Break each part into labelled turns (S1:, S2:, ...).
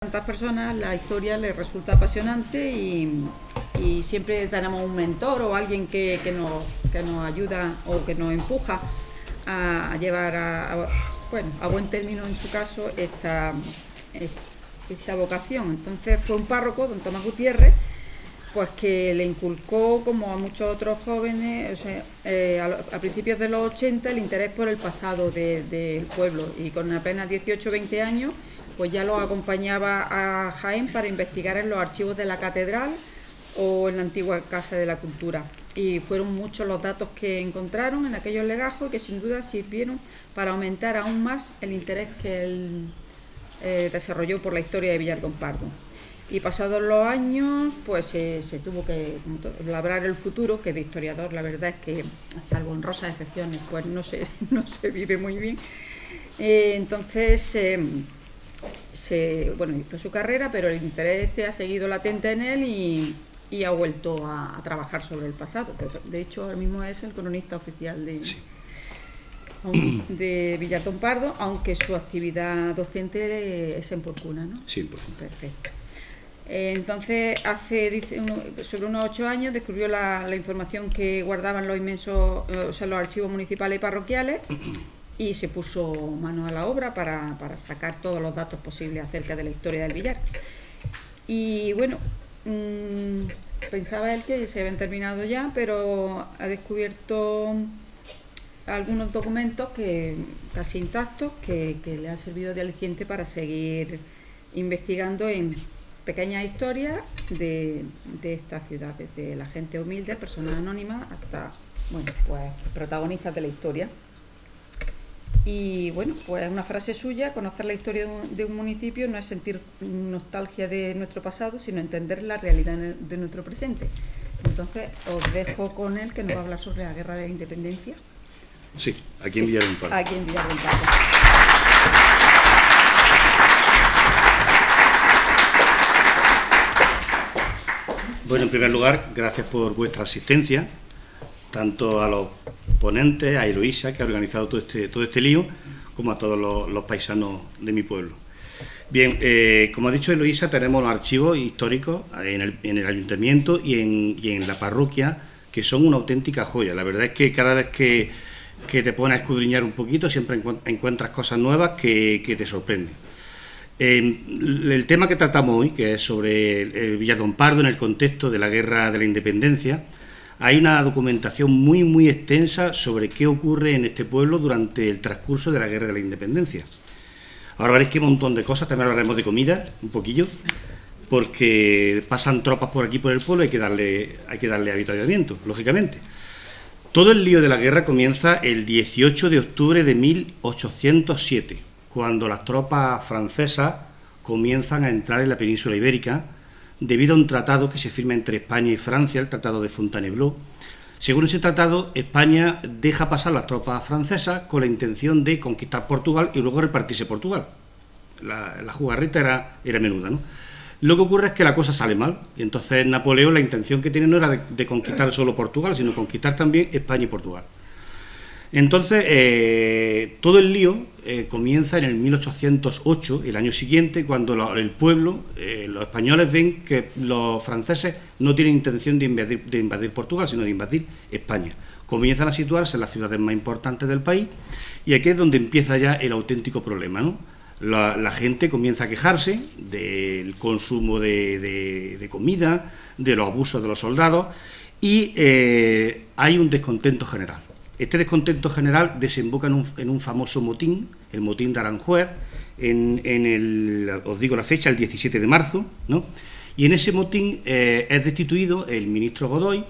S1: tantas personas la historia les resulta apasionante y siempre tenemos un mentor o alguien que nos ayuda o que nos empuja a llevar a buen término, en su caso, esta vocación. Entonces fue un párroco, don Tomás Gutiérrez, pues que le inculcó, como a muchos otros jóvenes, a principios de los 80, el interés por el pasado del pueblo, y con apenas 18 o 20 años pues ya lo acompañaba a Jaén para investigar en los archivos de la catedral o en la antigua Casa de la Cultura, y fueron muchos los datos que encontraron en aquellos legajos y que sin duda sirvieron para aumentar aún más el interés que él desarrolló por la historia de Villar Compardo. Y pasados los años, pues se tuvo que labrar el futuro, que de historiador la verdad es que, salvo honrosas excepciones, pues no se vive muy bien. Entonces, hizo su carrera, pero el interés ha seguido latente en él y ha vuelto a trabajar sobre el pasado. De hecho, ahora mismo es el cronista oficial de Villar Compardo, aunque su actividad docente es en Porcuna, ¿no?
S2: Sí, en Porcuna.
S1: Perfecto. Entonces, sobre unos 8 años, descubrió la información que guardaban los inmensos, los archivos municipales y parroquiales, y se puso mano a la obra para sacar todos los datos posibles acerca de la historia del Villar. Y bueno, pensaba él que se habían terminado ya, pero ha descubierto algunos documentos casi intactos que le han servido de aliciente para seguir investigando en pequeñas historias de esta ciudad, desde la gente humilde, personas anónimas, hasta protagonistas de la historia. Y bueno, pues una frase suya: conocer la historia de un municipio no es sentir nostalgia de nuestro pasado, sino entender la realidad de nuestro presente. Entonces os dejo con él, que nos va a hablar sobre la Guerra de la Independencia.
S2: Sí, aquí en Villar Compardo.
S1: Aquí en Villar Compardo.
S2: Bueno, en primer lugar, gracias por vuestra asistencia, tanto a los ponentes, a Eloísa, que ha organizado todo este lío, como a todos los paisanos de mi pueblo. Bien, como ha dicho Eloísa, tenemos los archivos históricos en el ayuntamiento y en la parroquia, que son una auténtica joya. La verdad es que cada vez que te pones a escudriñar un poquito, siempre encuentras cosas nuevas que te sorprenden. El tema que tratamos hoy, que es sobre el Villar Compardo en el contexto de la Guerra de la Independencia, hay una documentación muy extensa sobre qué ocurre en este pueblo durante el transcurso de la Guerra de la Independencia. Ahora veréis que un montón de cosas, también hablaremos de comida, un poquillo, porque pasan tropas por aquí por el pueblo, hay que darle avituallamiento, lógicamente. Todo el lío de la guerra comienza el 18 de octubre de 1807, cuando las tropas francesas comienzan a entrar en la península ibérica, debido a un tratado que se firma entre España y Francia, el Tratado de Fontainebleau. Según ese tratado, España deja pasar las tropas francesas con la intención de conquistar Portugal y luego repartirse Portugal. La jugarreta era menuda, ¿no? Lo que ocurre es que la cosa sale mal, y entonces Napoleón, la intención que tiene no era de conquistar solo Portugal, sino conquistar también España y Portugal. Entonces, todo el lío comienza en el 1808, el año siguiente, cuando el pueblo, los españoles ven que los franceses no tienen intención de invadir Portugal, sino de invadir España. Comienzan a situarse en las ciudades más importantes del país, y aquí es donde empieza ya el auténtico problema, ¿no? La gente comienza a quejarse del consumo de comida, de los abusos de los soldados, y hay un descontento general. Este descontento general desemboca en un famoso motín, el motín de Aranjuez, os digo la fecha, el 17 de marzo, ¿no? Y en ese motín es destituido el ministro Godoy,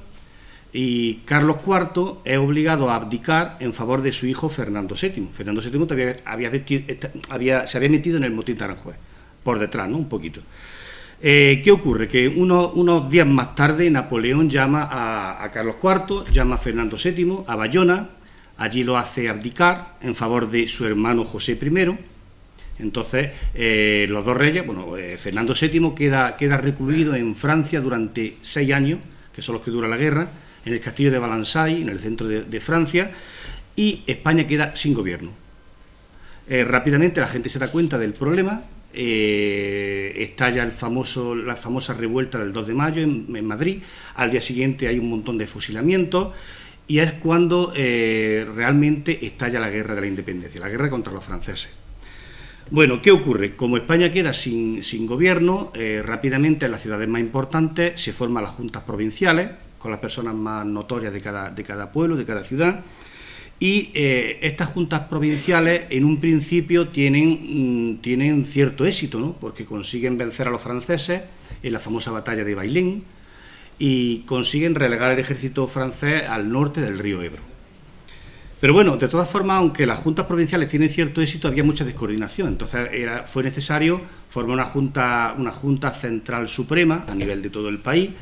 S2: y Carlos IV es obligado a abdicar en favor de su hijo Fernando VII. Fernando VII se había metido en el motín de Aranjuez, por detrás, ¿no? Un poquito. ¿Qué ocurre? Que unos días más tarde Napoleón llama a Carlos IV, llama a Fernando VII a Bayona, allí lo hace abdicar en favor de su hermano José I. Entonces, los dos reyes, Fernando VII queda recluido en Francia durante 6 años, que son los que dura la guerra, en el castillo de Valençay, en el centro de Francia, y España queda sin gobierno. Rápidamente la gente se da cuenta del problema, estalla la famosa revuelta del 2 de mayo en Madrid. Al día siguiente hay un montón de fusilamientos y es cuando realmente estalla la guerra de la independencia, la guerra contra los franceses. Bueno, ¿qué ocurre? Como España queda sin gobierno, rápidamente en las ciudades más importantes se forman las juntas provinciales, con las personas más notorias de cada pueblo, de cada ciudad, y estas juntas provinciales en un principio tienen cierto éxito, ¿no? Porque consiguen vencer a los franceses en la famosa batalla de Bailén y consiguen relegar el ejército francés al norte del río Ebro. Pero bueno, de todas formas, aunque las juntas provinciales tienen cierto éxito, había mucha descoordinación. Entonces fue necesario formar una junta central suprema a nivel de todo el país,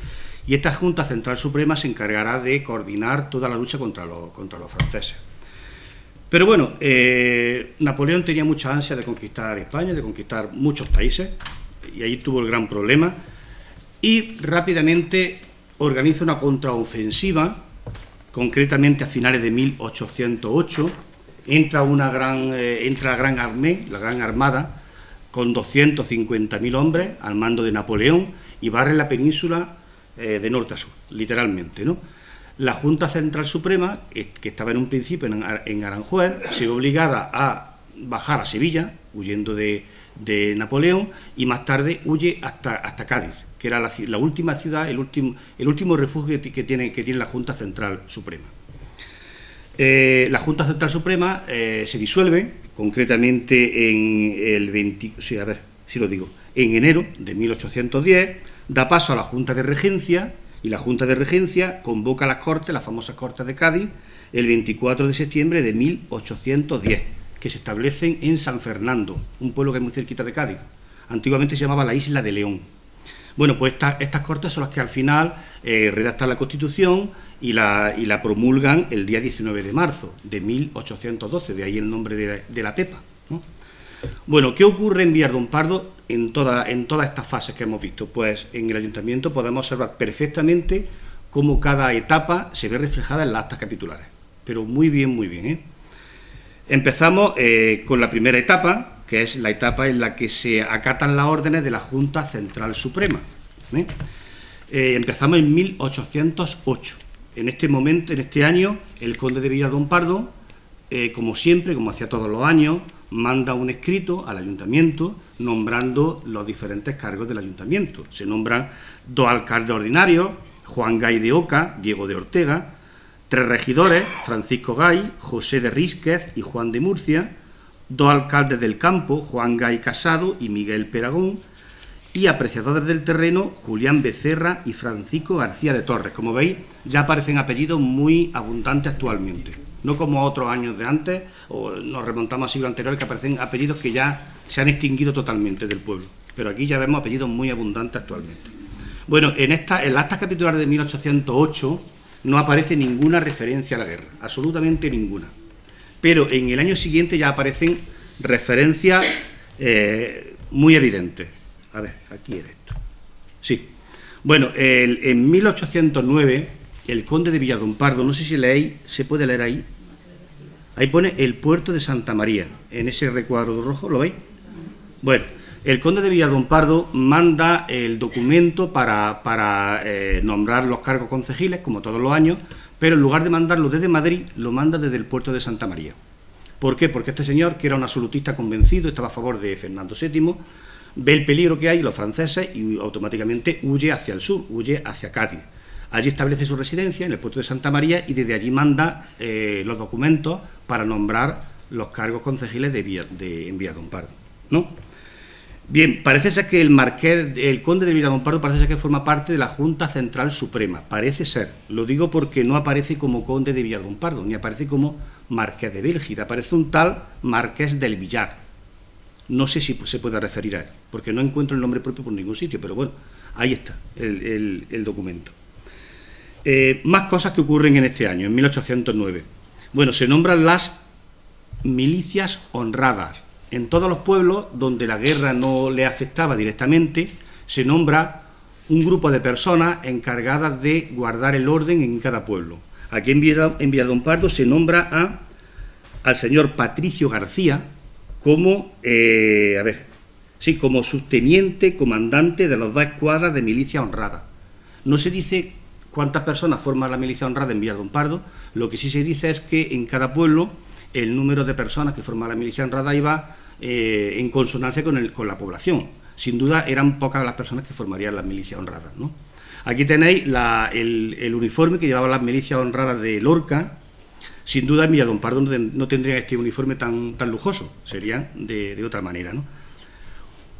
S2: y esta Junta Central Suprema se encargará de coordinar toda la lucha contra los franceses. Pero bueno, Napoleón tenía mucha ansia de conquistar España, de conquistar muchos países, y ahí tuvo el gran problema, y rápidamente organiza una contraofensiva. Concretamente a finales de 1808 entra la Gran Armada con 250.000 hombres al mando de Napoleón y barre la península de norte a sur, literalmente, ¿no? La Junta Central Suprema, que estaba en un principio en Aranjuez, se ve obligada a bajar a Sevilla, huyendo de Napoleón, y más tarde huye hasta Cádiz, que era la última ciudad, el último refugio que tiene la Junta Central Suprema. La Junta Central Suprema se disuelve, concretamente en enero de 1810, da paso a la Junta de Regencia, y la Junta de Regencia convoca a las Cortes, las famosas Cortes de Cádiz, el 24 de septiembre de 1810, que se establecen en San Fernando, un pueblo que es muy cerquita de Cádiz. Antiguamente se llamaba la Isla de León. Bueno, pues estas Cortes son las que al final redactan la Constitución y la promulgan el día 19 de marzo de 1812, de ahí el nombre de la Pepa, ¿no? Bueno, ¿qué ocurre en Villardompardo en todas estas fases que hemos visto? Pues en el Ayuntamiento podemos observar perfectamente cómo cada etapa se ve reflejada en las actas capitulares, pero muy bien, muy bien, ¿eh? Empezamos con la primera etapa, que es la etapa en la que se acatan las órdenes de la Junta Central Suprema, ¿eh? Empezamos en 1808. En este momento, en este año, el conde de Villardompardo, como siempre, como hacía todos los años, manda un escrito al ayuntamiento nombrando los diferentes cargos del ayuntamiento. Se nombran 2 alcaldes ordinarios, Juan Gay de Oca, Diego de Ortega, 3 regidores, Francisco Gay, José de Rísquez y Juan de Murcia, 2 alcaldes del campo, Juan Gay Casado y Miguel Peragón, y apreciadores del terreno, Julián Becerra y Francisco García de Torres. Como veis, ya aparecen apellidos muy abundantes actualmente, no como otros años de antes, o nos remontamos a siglos anteriores, que aparecen apellidos que ya se han extinguido totalmente del pueblo, pero aquí ya vemos apellidos muy abundantes actualmente. Bueno, en las actas capitulares de 1808 no aparece ninguna referencia a la guerra, absolutamente ninguna, pero en el año siguiente ya aparecen referencias muy evidentes. A ver, aquí era esto. Sí. Bueno, en 1809, el conde de Villardompardo, no sé si leéis, ¿se puede leer ahí? Ahí pone el puerto de Santa María, en ese recuadro rojo, ¿lo veis? Bueno, el conde de Villardompardo manda el documento para nombrar los cargos concejiles, como todos los años, pero en lugar de mandarlo desde Madrid, lo manda desde el puerto de Santa María. ¿Por qué? Porque este señor, que era un absolutista convencido, estaba a favor de Fernando VII, ve el peligro que hay, los franceses, y automáticamente huye hacia el sur, huye hacia Cádiz. Allí establece su residencia, en el puerto de Santa María, y desde allí manda los documentos para nombrar los cargos concejiles en Villardompardo, ¿no? Bien, parece ser que el conde de Villardompardo parece ser que forma parte de la Junta Central Suprema, parece ser. Lo digo porque no aparece como conde de Villardompardo, ni aparece como marqués de Bélgida, aparece un tal marqués del Villar. No sé si se puede referir a él, porque no encuentro el nombre propio por ningún sitio, pero bueno, ahí está el documento. Más cosas que ocurren en este año, en 1809. Bueno, se nombran las milicias honradas. En todos los pueblos donde la guerra no le afectaba directamente, se nombra un grupo de personas encargadas de guardar el orden en cada pueblo. Aquí en Villardompardo se nombra al señor Patricio García como, Sí, como subteniente comandante de las 2 escuadras de milicia honrada. No se dice cuántas personas forman la milicia honrada en Villar don Pardo, lo que sí se dice es que en cada pueblo el número de personas que forman la milicia honrada iba en consonancia con la población. Sin duda eran pocas las personas que formarían las milicias honradas, ¿no? Aquí tenéis el uniforme que llevaban las milicias honradas de Lorca. Sin duda en Villar don Pardo no tendrían este uniforme tan lujoso, serían de otra manera, ¿no?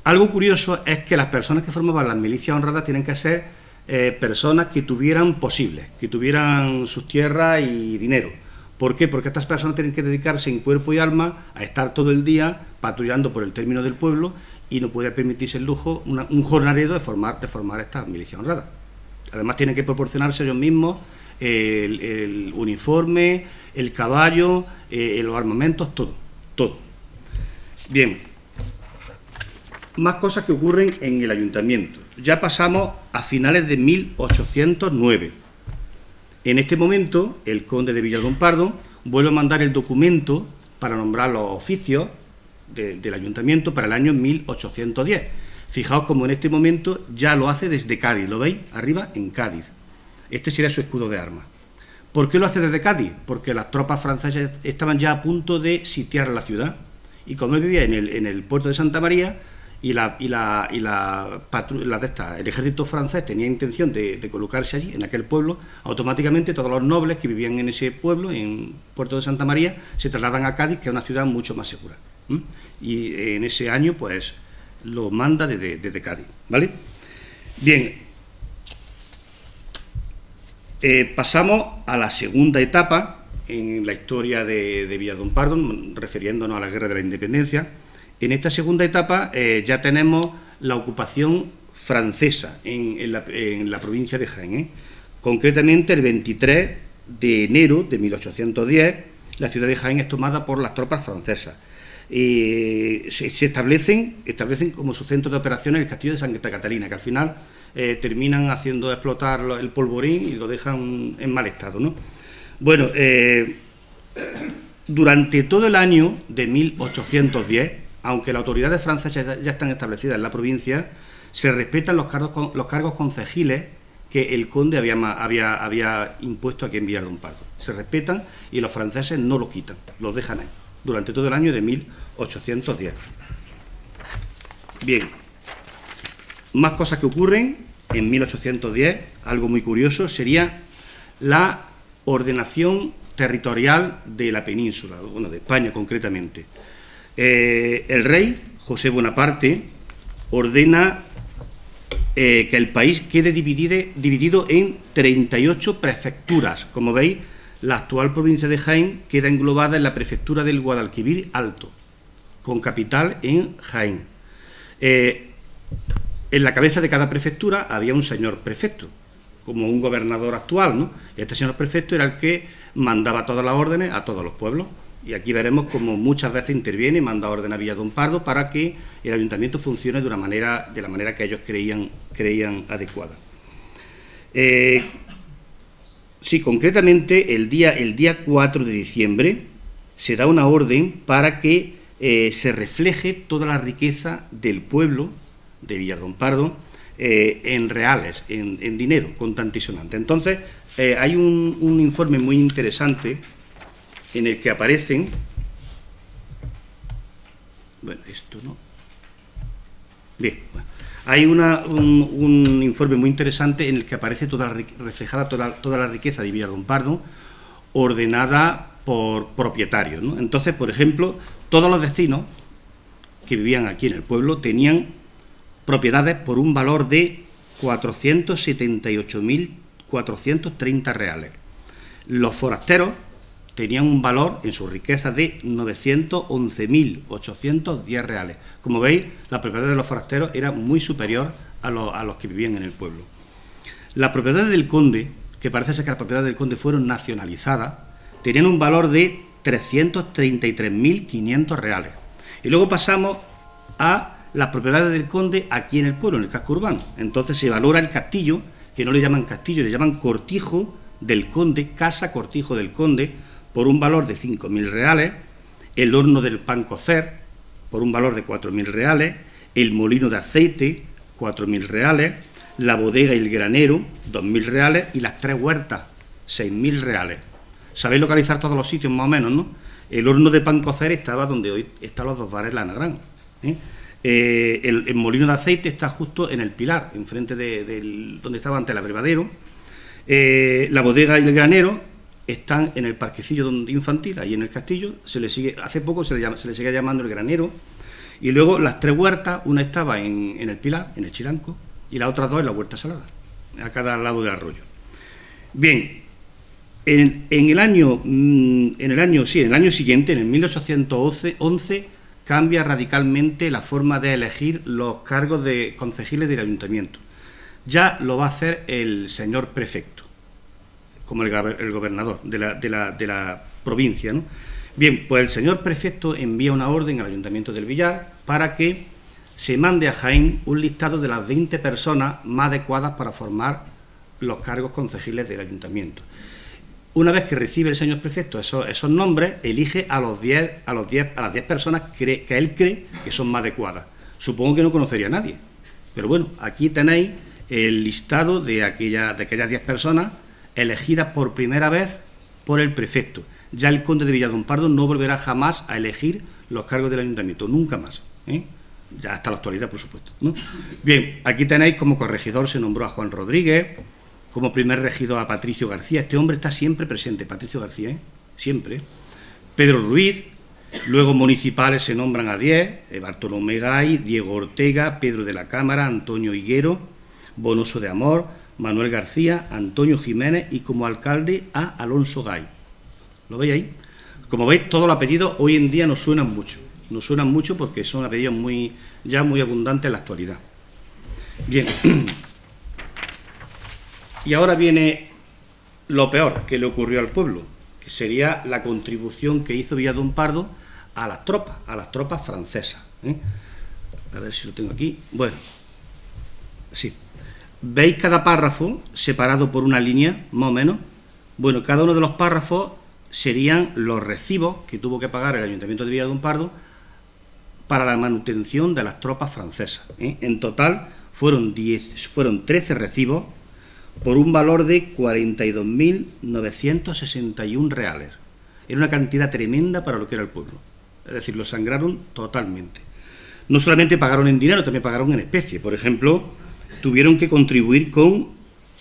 S2: Algo curioso es que las personas que formaban las milicias honradas tienen que ser personas que tuvieran posibles, que tuvieran sus tierras y dinero. ¿Por qué? Porque estas personas tienen que dedicarse en cuerpo y alma a estar todo el día patrullando por el término del pueblo y no puede permitirse el lujo un jornalero de formar estas milicias honradas. Además tienen que proporcionarse ellos mismos el uniforme, el caballo, los armamentos, todo. Bien, más cosas que ocurren en el ayuntamiento. Ya pasamos a finales de 1809. En este momento, el conde de Villar don Pardo vuelve a mandar el documento para nombrar los oficios del ayuntamiento para el año 1810. Fijaos como en este momento ya lo hace desde Cádiz, ¿lo veis? Arriba, en Cádiz. Este sería su escudo de armas. ¿Por qué lo hace desde Cádiz? Porque las tropas francesas estaban ya a punto de sitiar la ciudad. Y como él vivía en el puerto de Santa María, el ejército francés tenía intención de colocarse allí, en aquel pueblo, automáticamente todos los nobles que vivían en ese pueblo, en Puerto de Santa María, se trasladan a Cádiz, que es una ciudad mucho más segura. Y en ese año, pues, lo manda desde Cádiz, ¿vale? Bien, pasamos a la segunda etapa en la historia de Villar don Pardo, refiriéndonos a la Guerra de la Independencia. En esta segunda etapa ya tenemos la ocupación francesa en la provincia de Jaén. Concretamente, el 23 de enero de 1810, la ciudad de Jaén es tomada por las tropas francesas. Se establecen como su centro de operaciones el castillo de Santa Catalina, que al final terminan haciendo explotar el polvorín y lo dejan en mal estado, ¿no? Bueno, durante todo el año de 1810, aunque las autoridades francesas ya están establecidas en la provincia, se respetan los cargos concejiles que el conde había impuesto aquí en Villar don Pardo. Se respetan y los franceses no los quitan, los dejan ahí, durante todo el año de 1810. Bien, más cosas que ocurren en 1810, algo muy curioso, sería la ordenación territorial de la península, bueno, de España concretamente. El rey, José Bonaparte, ordena que el país quede dividido en 38 prefecturas. Como veis, la actual provincia de Jaén queda englobada en la prefectura del Guadalquivir Alto, con capital en Jaén. En la cabeza de cada prefectura había un señor prefecto, como un gobernador actual, ¿no? Este señor prefecto era el que mandaba todas las órdenes a todos los pueblos. Y aquí veremos cómo muchas veces interviene y manda orden a Villar don Pardo para que el ayuntamiento funcione de la manera que ellos creían adecuada. Sí, concretamente el día 4 de diciembre se da una orden para que se refleje toda la riqueza del pueblo de Villar don Pardo en reales, en dinero, contante y sonante. Entonces, hay un informe muy interesante en el que aparecen, bueno, esto no, bien, bueno, hay un informe muy interesante en el que aparece reflejada toda la riqueza de Villar don Pardo, ordenada por propietarios, ¿no? Entonces, por ejemplo, todos los vecinos que vivían aquí en el pueblo tenían propiedades por un valor de 478.430 reales. Los forasteros tenían un valor en su riqueza de 911.810 reales. Como veis, la propiedad de los forasteros era muy superior a los que vivían en el pueblo. Las propiedades del conde, que parece ser que las propiedades del conde fueron nacionalizadas, tenían un valor de 333.500 reales. Y luego pasamos a las propiedades del conde aquí en el pueblo, en el casco urbano. Entonces se valora el castillo, que no le llaman castillo, le llaman cortijo del conde, casa cortijo del conde, por un valor de 5.000 reales, el horno del pan cocer, por un valor de 4.000 reales, el molino de aceite, 4.000 reales, la bodega y el granero, 2.000 reales, y las 3 huertas, 6.000 reales. Sabéis localizar todos los sitios más o menos, ¿no? El horno de pan cocer estaba donde hoy están los 2 bares La Anagrán. El molino de aceite está justo en el Pilar, enfrente de donde estaba antes el abrevadero. La bodega y el granero están en el parquecillo infantil, ahí en el castillo. Hace poco se le sigue llamando el granero. Y luego las 3 huertas, una estaba en el Pilar, en el Chiranco, y las otras 2 en la Huerta Salada, a cada lado del arroyo. Bien, en el año siguiente, en el 1811, cambia radicalmente la forma de elegir los cargos de concejiles del ayuntamiento. Ya lo va a hacer el señor prefecto, como el gobernador de la provincia, ¿no? Bien, pues el señor prefecto envía una orden al Ayuntamiento del Villar para que se mande a Jaén un listado de las 20 personas más adecuadas para formar los cargos concejiles del ayuntamiento. Una vez que recibe el señor prefecto esos nombres, elige a las 10 personas que él cree que son más adecuadas. Supongo que no conocería a nadie, pero bueno, aquí tenéis el listado de aquellas 10 personas elegidas por primera vez por el prefecto. Ya el conde de Villalón-Pardo no volverá jamás a elegir los cargos del ayuntamiento, nunca más, ya hasta la actualidad, por supuesto, ¿no? Bien, aquí tenéis como corregidor se nombró a Juan Rodríguez, como primer regidor a Patricio García. Este hombre está siempre presente, Patricio García, siempre. Pedro Ruiz. Luego municipales se nombran a 10, Bartolomé Gay, Diego Ortega, Pedro de la Cámara, Antonio Higuero, Bonoso de Amor, Manuel García, Antonio Jiménez y como alcalde a Alonso Gay. ¿Lo veis ahí? Como veis, todos los apellidos hoy en día nos suenan mucho porque son apellidos ya muy abundantes en la actualidad. Bien. Y ahora viene lo peor que le ocurrió al pueblo, que sería la contribución que hizo Villalón-Pardo a las tropas francesas. A ver si lo tengo aquí. Bueno, sí. ¿Veis cada párrafo separado por una línea, más o menos? Bueno, cada uno de los párrafos serían los recibos que tuvo que pagar el Ayuntamiento de Villalón-Pardo para la manutención de las tropas francesas. En total fueron 13 recibos por un valor de 42.961 reales. Era una cantidad tremenda para lo que era el pueblo. Es decir, lo sangraron totalmente. No solamente pagaron en dinero, también pagaron en especie. Por ejemplo, tuvieron que contribuir con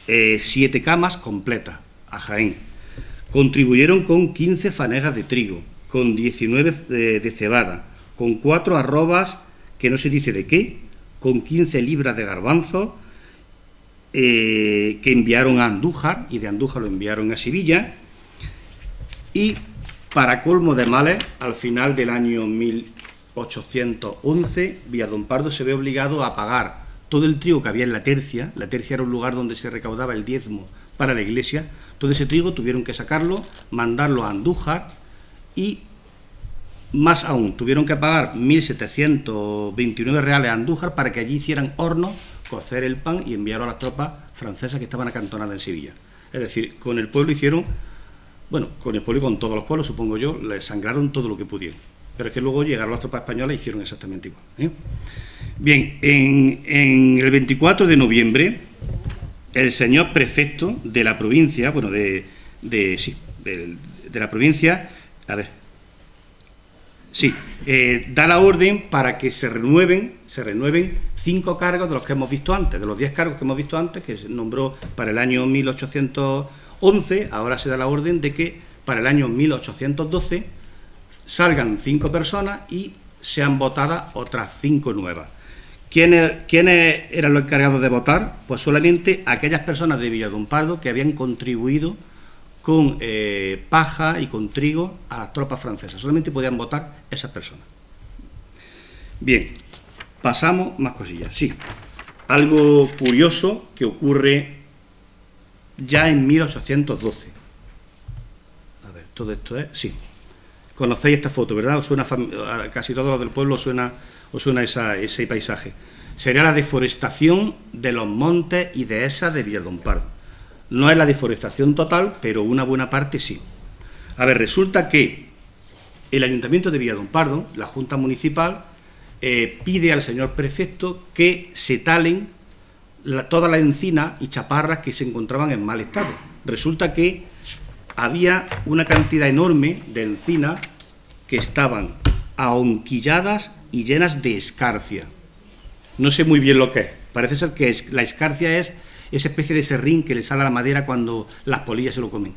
S2: 7 camas completas a Jaén. Contribuyeron con 15 fanegas de trigo, con 19 de cebada, con 4 arrobas, que no se dice de qué, con 15 libras de garbanzos, que enviaron a Andújar, y de Andújar lo enviaron a Sevilla, y para colmo de males, al final del año 1811, Villalón-Pardo se ve obligado a pagar todo el trigo que había en la tercia era un lugar donde se recaudaba el diezmo para la iglesia. Todo ese trigo tuvieron que sacarlo, mandarlo a Andújar y, más aún, tuvieron que pagar 1.729 reales a Andújar para que allí hicieran hornos, cocer el pan y enviarlo a las tropas francesas que estaban acantonadas en Sevilla. Es decir, con el pueblo hicieron, bueno, con el pueblo y con todos los pueblos, supongo yo, les sangraron todo lo que pudieron. Pero es que luego llegaron las tropas españolas y hicieron exactamente igual. Bien, en el 24 de noviembre, el señor prefecto de la provincia, bueno, de la provincia, a ver, sí, da la orden para que se renueven 5 cargos de los que hemos visto antes, de los 10 cargos que hemos visto antes, que se nombró para el año 1811, ahora se da la orden de que para el año 1812 salgan 5 personas y sean votadas otras 5 nuevas. ¿Quiénes eran los encargados de votar? Pues solamente aquellas personas de Villalón-Pardo que habían contribuido con paja y con trigo a las tropas francesas. Solamente podían votar esas personas. Bien, pasamos más cosillas. Sí, algo curioso que ocurre ya en 1812. A ver, todo esto es... Sí. Conocéis esta foto, ¿verdad? Os suena a casi todos los del pueblo os suena ese paisaje. Sería la deforestación de los montes y dehesas de Villalón-Pardo. No es la deforestación total, pero una buena parte sí. A ver, resulta que el Ayuntamiento de Villalón-Pardo, la Junta Municipal, pide al señor prefecto que se talen todas las encinas y chaparras que se encontraban en mal estado. Resulta que había una cantidad enorme de encinas que estaban ahonquilladas y llenas de escarcia. No sé muy bien lo que es. Parece ser que la escarcia es esa especie de serrín que le sale a la madera cuando las polillas se lo comen.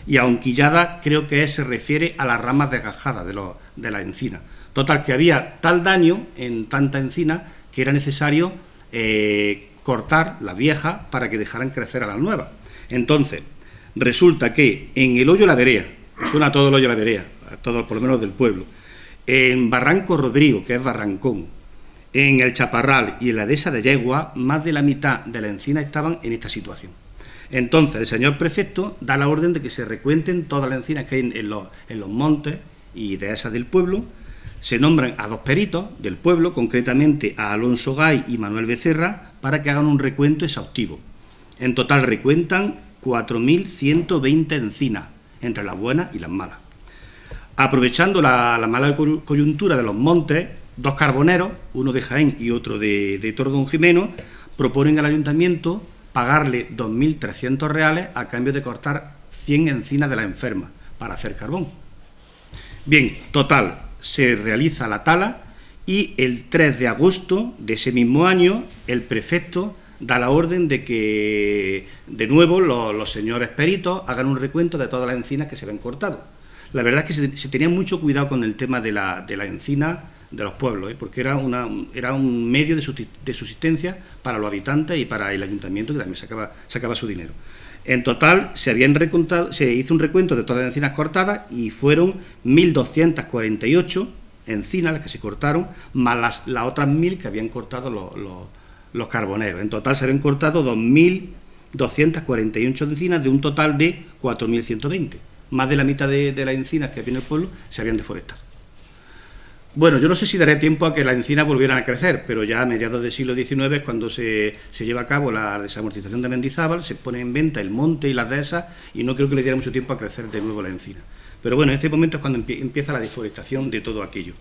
S2: Y ahonquillada creo que se refiere a las ramas desgajadas de la encina. Total, que había tal daño en tanta encina que era necesario cortar las viejas para que dejaran crecer a las nuevas. Entonces, resulta que en el Hoyo La Berea, suena todo el Hoyo La Berea, a todos, por lo menos del pueblo, en Barranco Rodrigo, que es Barrancón, en el Chaparral y en la dehesa de Yegua, más de la mitad de la encina estaban en esta situación. Entonces, el señor prefecto da la orden de que se recuenten todas las encinas que hay en los montes y dehesas del pueblo. Se nombran a 2 peritos del pueblo, concretamente a Alonso Gay y Manuel Becerra, para que hagan un recuento exhaustivo. En total recuentan 4.120 encinas, entre las buenas y las malas. Aprovechando la mala coyuntura de los montes, 2 carboneros, uno de Jaén y otro de Tordón-Jimeno, proponen al ayuntamiento pagarle 2.300 reales a cambio de cortar 100 encinas de la enferma para hacer carbón. Bien, total, se realiza la tala y el 3 de agosto de ese mismo año el prefecto da la orden de que de nuevo los señores peritos hagan un recuento de todas las encinas que se habían cortado. La verdad es que se tenía mucho cuidado con el tema de la encina de los pueblos, porque era un medio de subsistencia para los habitantes y para el ayuntamiento, que también sacaba su dinero. En total se hizo un recuento de todas las encinas cortadas y fueron 1.248 encinas las que se cortaron, más las otras 1.000 que habían cortado los carboneros. En total se habían cortado 2.248 encinas de un total de 4.120. Más de la mitad de las encinas que había en el pueblo se habían deforestado. Bueno, yo no sé si daré tiempo a que las encinas volvieran a crecer, pero ya a mediados del siglo XIX es cuando se lleva a cabo la desamortización de Mendizábal, se pone en venta el monte y las dehesas, y no creo que le diera mucho tiempo a crecer de nuevo la encina. Pero bueno, en este momento es cuando empieza la deforestación de todo aquello.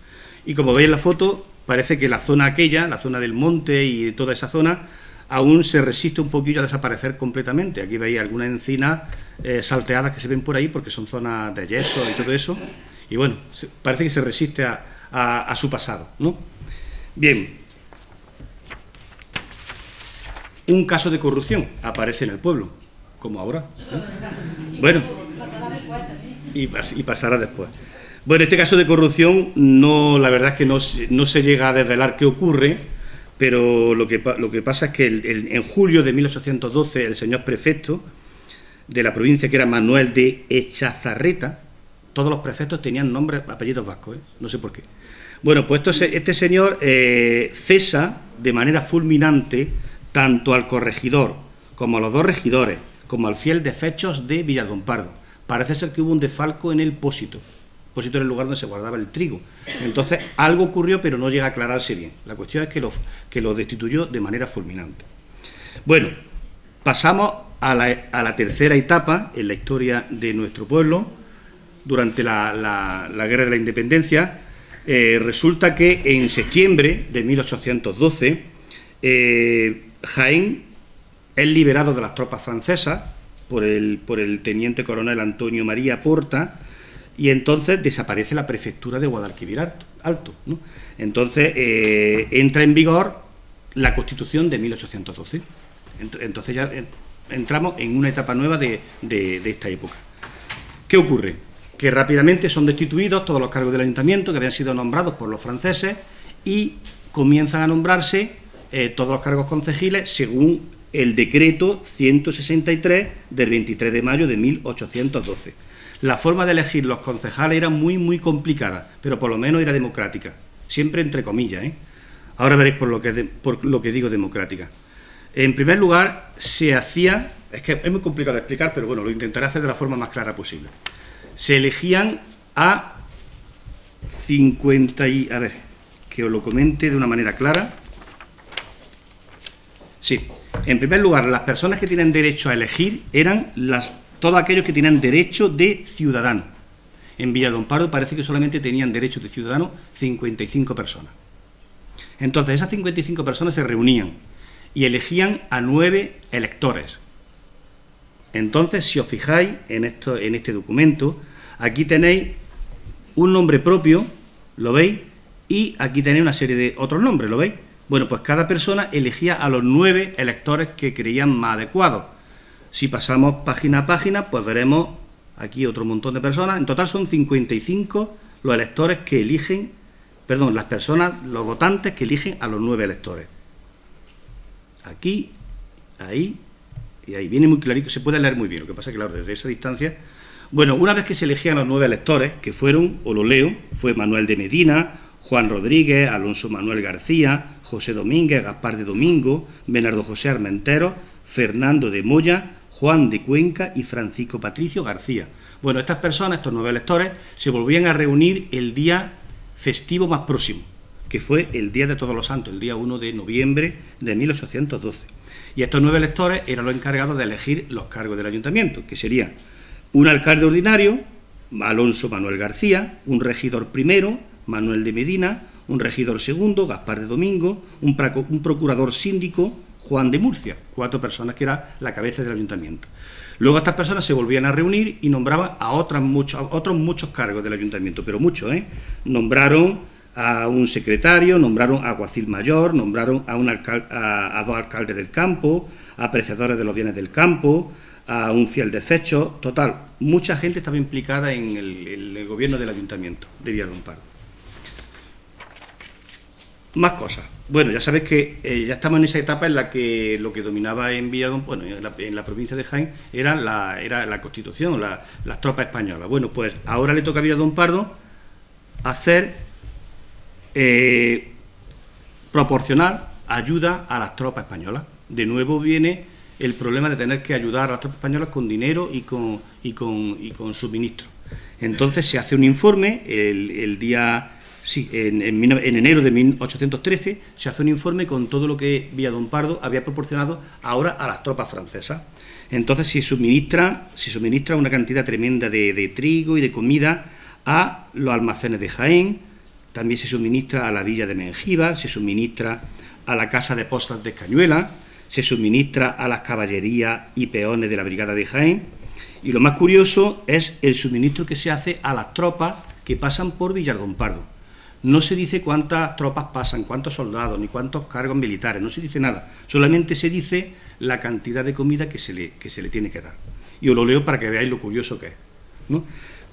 S2: Y como veis en la foto, parece que la zona aquella, la zona del monte y toda esa zona, aún se resiste un poquillo a desaparecer completamente. Aquí veis algunas encinas salteadas que se ven por ahí, porque son zonas de yeso y todo eso, y bueno, parece que se resiste a su pasado, ¿no? Bien, un caso de corrupción aparece en el pueblo, como ahora, ¿eh? Bueno, y pasará después. Bueno, este caso de corrupción, la verdad es que no se llega a desvelar qué ocurre, pero lo que pasa es que en julio de 1812 el señor prefecto de la provincia, que era Manuel de Echazarreta, todos los prefectos tenían nombres, apellidos vascos, no sé por qué. Bueno, pues este señor cesa de manera fulminante tanto al corregidor como a los 2 regidores, como al fiel de fechos de Villaldompardo. Parece ser que hubo un desfalco en el pósito. El pósito era el lugar donde se guardaba el trigo. Entonces, algo ocurrió, pero no llega a aclararse bien. La cuestión es que lo destituyó de manera fulminante. Bueno, pasamos a la tercera etapa en la historia de nuestro pueblo. Durante la Guerra de la Independencia, resulta que en septiembre de 1812 Jaén es liberado de las tropas francesas por el teniente coronel Antonio María Porta, y entonces desaparece la prefectura de Guadalquivir Alto, ¿no? Entonces entra en vigor la Constitución de 1812. Entonces ya entramos en una etapa nueva de esta época. ¿Qué ocurre? Que rápidamente son destituidos todos los cargos del ayuntamiento que habían sido nombrados por los franceses y comienzan a nombrarse todos los cargos concejiles según el decreto 163 del 23 de mayo de 1812. La forma de elegir los concejales era muy, muy complicada, pero por lo menos era democrática, siempre entre comillas, ¿eh? Ahora veréis por lo que digo democrática. En primer lugar, se hacía, es que es muy complicado de explicar, pero bueno, lo intentaré hacer de la forma más clara posible. Se elegían a 50 y... a ver, que os lo comente de una manera clara. Sí, en primer lugar, las personas que tienen derecho a elegir eran todos aquellos que tenían derecho de ciudadano. En Villaldompardo parece que solamente tenían derecho de ciudadano 55 personas. Entonces esas 55 personas se reunían y elegían a 9 electores. Entonces, si os fijáis en este documento, aquí tenéis un nombre propio, ¿lo veis? Y aquí tenéis una serie de otros nombres, ¿lo veis? Bueno, pues cada persona elegía a los 9 electores que creían más adecuados. Si pasamos página a página, pues veremos aquí otro montón de personas. En total son 55 los electores que eligen, perdón, las personas, los votantes que eligen a los 9 electores. Aquí, ahí y ahí. Viene muy clarito, se puede leer muy bien. Lo que pasa es que, claro, desde esa distancia... Bueno, una vez que se elegían los 9 electores, que fueron, o lo leo, fue Manuel de Medina, Juan Rodríguez, Alonso Manuel García, José Domínguez, Gaspar de Domingo, Bernardo José Armentero, Fernando de Moya, Juan de Cuenca y Francisco Patricio García. Bueno, estas personas, estos 9 electores, se volvían a reunir el día festivo más próximo, que fue el Día de Todos los Santos, el día 1 de noviembre de 1812. Y estos 9 electores eran los encargados de elegir los cargos del ayuntamiento, que serían un alcalde ordinario, Alonso Manuel García, un regidor primero, Manuel de Medina, un regidor segundo, Gaspar de Domingo, un procurador síndico, Juan de Murcia, 4 personas que era la cabeza del ayuntamiento. Luego estas personas se volvían a reunir y nombraban a otros muchos cargos del ayuntamiento, pero muchos, ¿eh? Nombraron a un secretario, nombraron a alguacil mayor, nombraron a 2 alcaldes del campo, a apreciadores de los bienes del campo, a un fiel de fecho. Total, mucha gente estaba implicada en el gobierno del ayuntamiento de Villadomparo. Más cosas. Bueno, ya sabéis que ya estamos en esa etapa en la que lo que dominaba en Villadomparo, bueno, en la provincia de Jaén, era la Constitución, las tropas españolas. Bueno, pues ahora le toca a Villadomparo proporcionar ayuda a las tropas españolas. De nuevo viene el problema de tener que ayudar a las tropas españolas con dinero y con suministros. Entonces se hace un informe en enero de 1813 se hace un informe con todo lo que Villadomparo había proporcionado ahora a las tropas francesas. Entonces se suministra una cantidad tremenda de trigo y de comida a los almacenes de Jaén, también se suministra a la villa de Mengíbar, se suministra a la casa de postas de Cañuelas, se suministra a las caballerías y peones de la brigada de Jaén, y lo más curioso es el suministro que se hace a las tropas que pasan por Villadomparo. No se dice cuántas tropas pasan, cuántos soldados, ni cuántos cargos militares, no se dice nada, solamente se dice la cantidad de comida que se le tiene que dar. Y os lo leo para que veáis lo curioso que es, ¿no?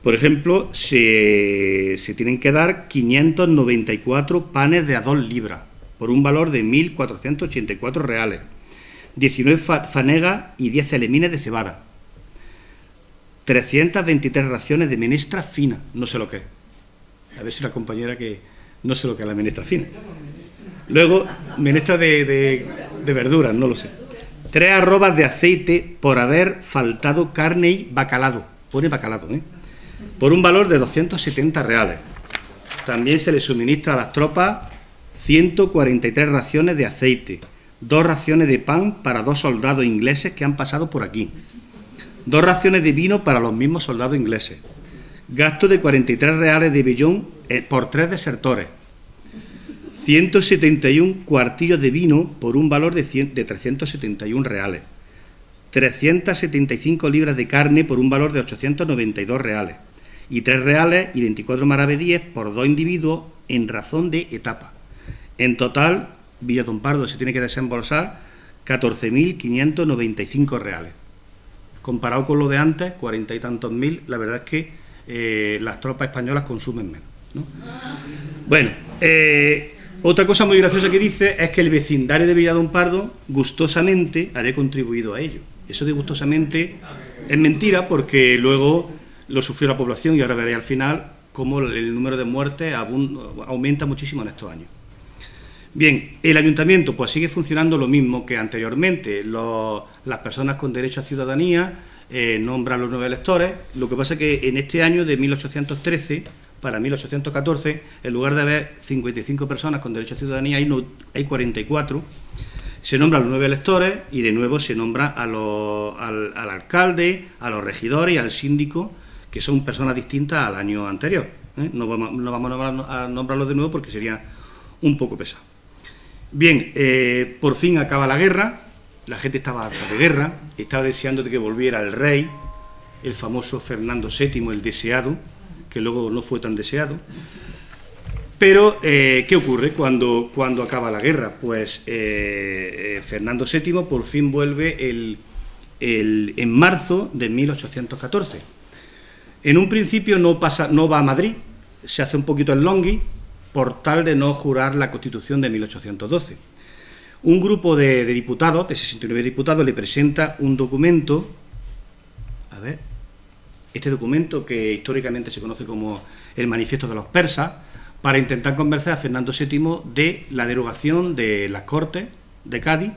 S2: Por ejemplo, se tienen que dar 594 panes de a 2 libras, por un valor de 1.484 reales, 19 fanegas y 10 celemines de cebada, 323 raciones de menestra fina, no sé lo que es. A ver si la compañera que no sé lo que es la menestra fina. Luego, menestra de verduras, no lo sé. 3 arrobas de aceite por haber faltado carne y bacalado. Pone bacalado, ¿eh? Por un valor de 270 reales. También se le suministra a las tropas 143 raciones de aceite, 2 raciones de pan para 2 soldados ingleses que han pasado por aquí, 2 raciones de vino para los mismos soldados ingleses, gasto de 43 reales de vellón por 3 desertores, 171 cuartillos de vino por un valor de 371 reales, 375 libras de carne por un valor de 892 reales, y 3 reales y 24 maravedíes por 2 individuos en razón de etapa. En total, Villadomparo se tiene que desembolsar 14.595 reales. Comparado con lo de antes, 40 y tantos mil, la verdad es que las tropas españolas consumen menos, ¿no? Bueno, otra cosa muy graciosa que dice es que el vecindario de Villadomparo gustosamente había contribuido a ello. Eso de gustosamente es mentira, porque luego lo sufrió la población y ahora veréis al final cómo el número de muertes aumenta muchísimo en estos años. Bien, el ayuntamiento pues sigue funcionando lo mismo que anteriormente. Las personas con derecho a ciudadanía nombran los 9 electores. Lo que pasa es que en este año de 1813 para 1814, en lugar de haber 55 personas con derecho a ciudadanía, hay 44. Se nombran los 9 electores y de nuevo se nombra al alcalde, a los regidores y al síndico, que son personas distintas al año anterior, ¿eh? No vamos a nombrarlos de nuevo porque sería un poco pesado. Bien, por fin acaba la guerra, la gente estaba harta de guerra, estaba deseando de que volviera el rey, el famoso Fernando VII, el deseado, que luego no fue tan deseado. Pero, ¿qué ocurre cuando acaba la guerra? Pues Fernando VII por fin vuelve en marzo de 1814. En un principio no va a Madrid, se hace un poquito el longhi, por tal de no jurar la Constitución de 1812. Un grupo de diputados, de 69 diputados, le presenta un documento, este documento que históricamente se conoce como el Manifiesto de los Persas, para intentar convencer a Fernando VII de la derogación de las Cortes de Cádiz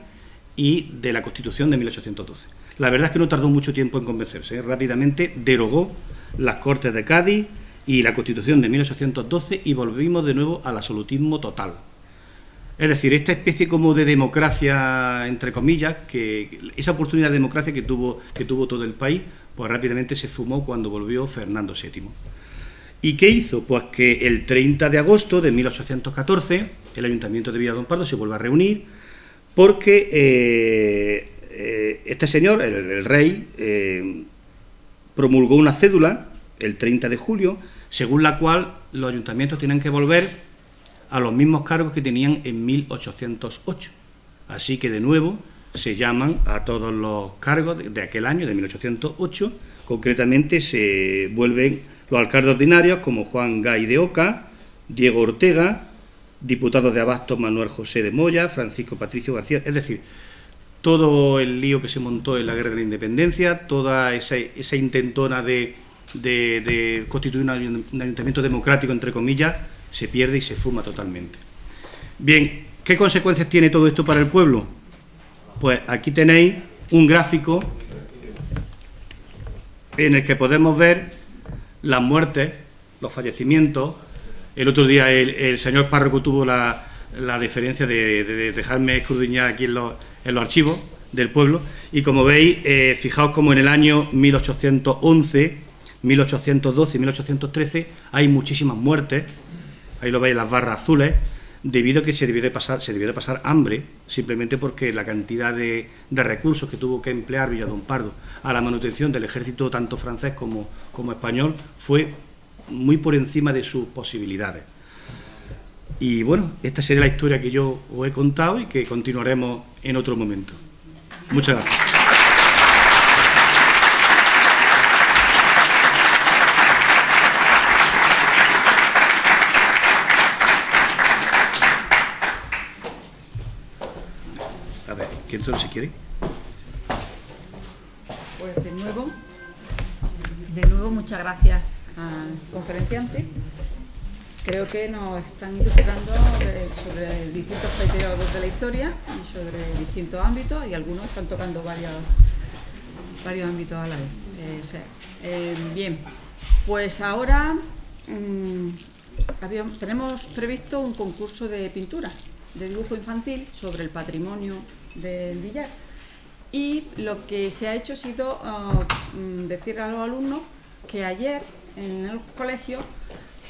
S2: y de la Constitución de 1812. La verdad es que no tardó mucho tiempo en convencerse, rápidamente derogó las Cortes de Cádiz y la Constitución de 1812 y volvimos de nuevo al absolutismo total. Es decir, esta especie como de democracia, entre comillas, que esa oportunidad de democracia que tuvo todo el país, pues rápidamente se fumó cuando volvió Fernando VII. ¿Y qué hizo? Pues que el 30 de agosto de 1814 el Ayuntamiento de Villa Don Pardo se vuelve a reunir porque este señor, el rey, promulgó una cédula el 30 de julio, según la cual los ayuntamientos tienen que volver a los mismos cargos que tenían en 1808. Así que de nuevo se llaman a todos los cargos de aquel año, de 1808, concretamente se vuelven los alcaldes ordinarios como Juan Gay de Oca, Diego Ortega, diputados de Abasto Manuel José de Moya, Francisco Patricio García, es decir, todo el lío que se montó en la Guerra de la Independencia, toda esa intentona de constituir un ayuntamiento democrático, entre comillas, se pierde y se fuma totalmente. Bien, ¿qué consecuencias tiene todo esto para el pueblo? Pues aquí tenéis un gráfico en el que podemos ver las muertes, los fallecimientos. El otro día el señor párroco tuvo la deferencia de dejarme escudriñar aquí en los archivos del pueblo, y como veis, fijaos como en el año 1811, 1812 y 1813 hay muchísimas muertes, ahí lo veis las barras azules, debido a que se debió de pasar hambre, simplemente porque la cantidad de recursos que tuvo que emplear Villa Don Pardo a la manutención del ejército tanto francés como español fue muy por encima de sus posibilidades. Y bueno, esta sería la historia que yo os he contado y que continuaremos en otro momento. Muchas gracias. A ver, ¿quién solo si quiere?
S1: Pues de nuevo muchas gracias al conferenciante. Creo que nos están ilustrando sobre distintos periodos de la historia y sobre distintos ámbitos, y algunos están tocando varios ámbitos a la vez. Bien, pues ahora tenemos previsto un concurso de pintura, de dibujo infantil sobre el patrimonio del Villar, y lo que se ha hecho ha sido decir a los alumnos que ayer en el colegio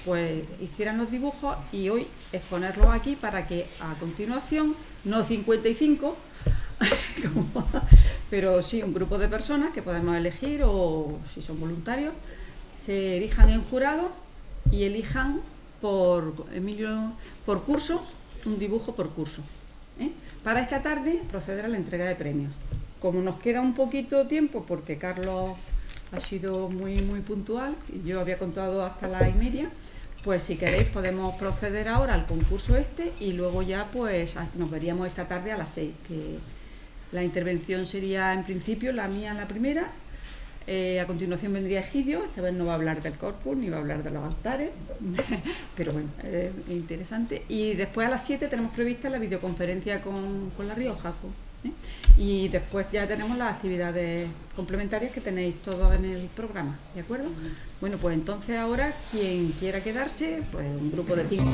S1: pues hicieran los dibujos y hoy exponerlos aquí para que a continuación, no 55, pero sí un grupo de personas que podemos elegir, o si son voluntarios, se erijan en jurado y elijan por curso, un dibujo por curso. Para esta tarde proceder a la entrega de premios. Como nos queda un poquito tiempo, porque Carlos ha sido muy puntual, y yo había contado hasta las 1:30, pues si queréis podemos proceder ahora al concurso y luego ya pues nos veríamos esta tarde a las 6, que la intervención sería en principio la mía la primera, a continuación vendría Egidio, esta vez no va a hablar del corpus ni va a hablar de los altares, pero bueno, es interesante, y después a las 7 tenemos prevista la videoconferencia con La Rioja, y después ya tenemos las actividades complementarias que tenéis todos en el programa, ¿de acuerdo? Bueno, pues entonces ahora quien quiera quedarse, pues un grupo de 5.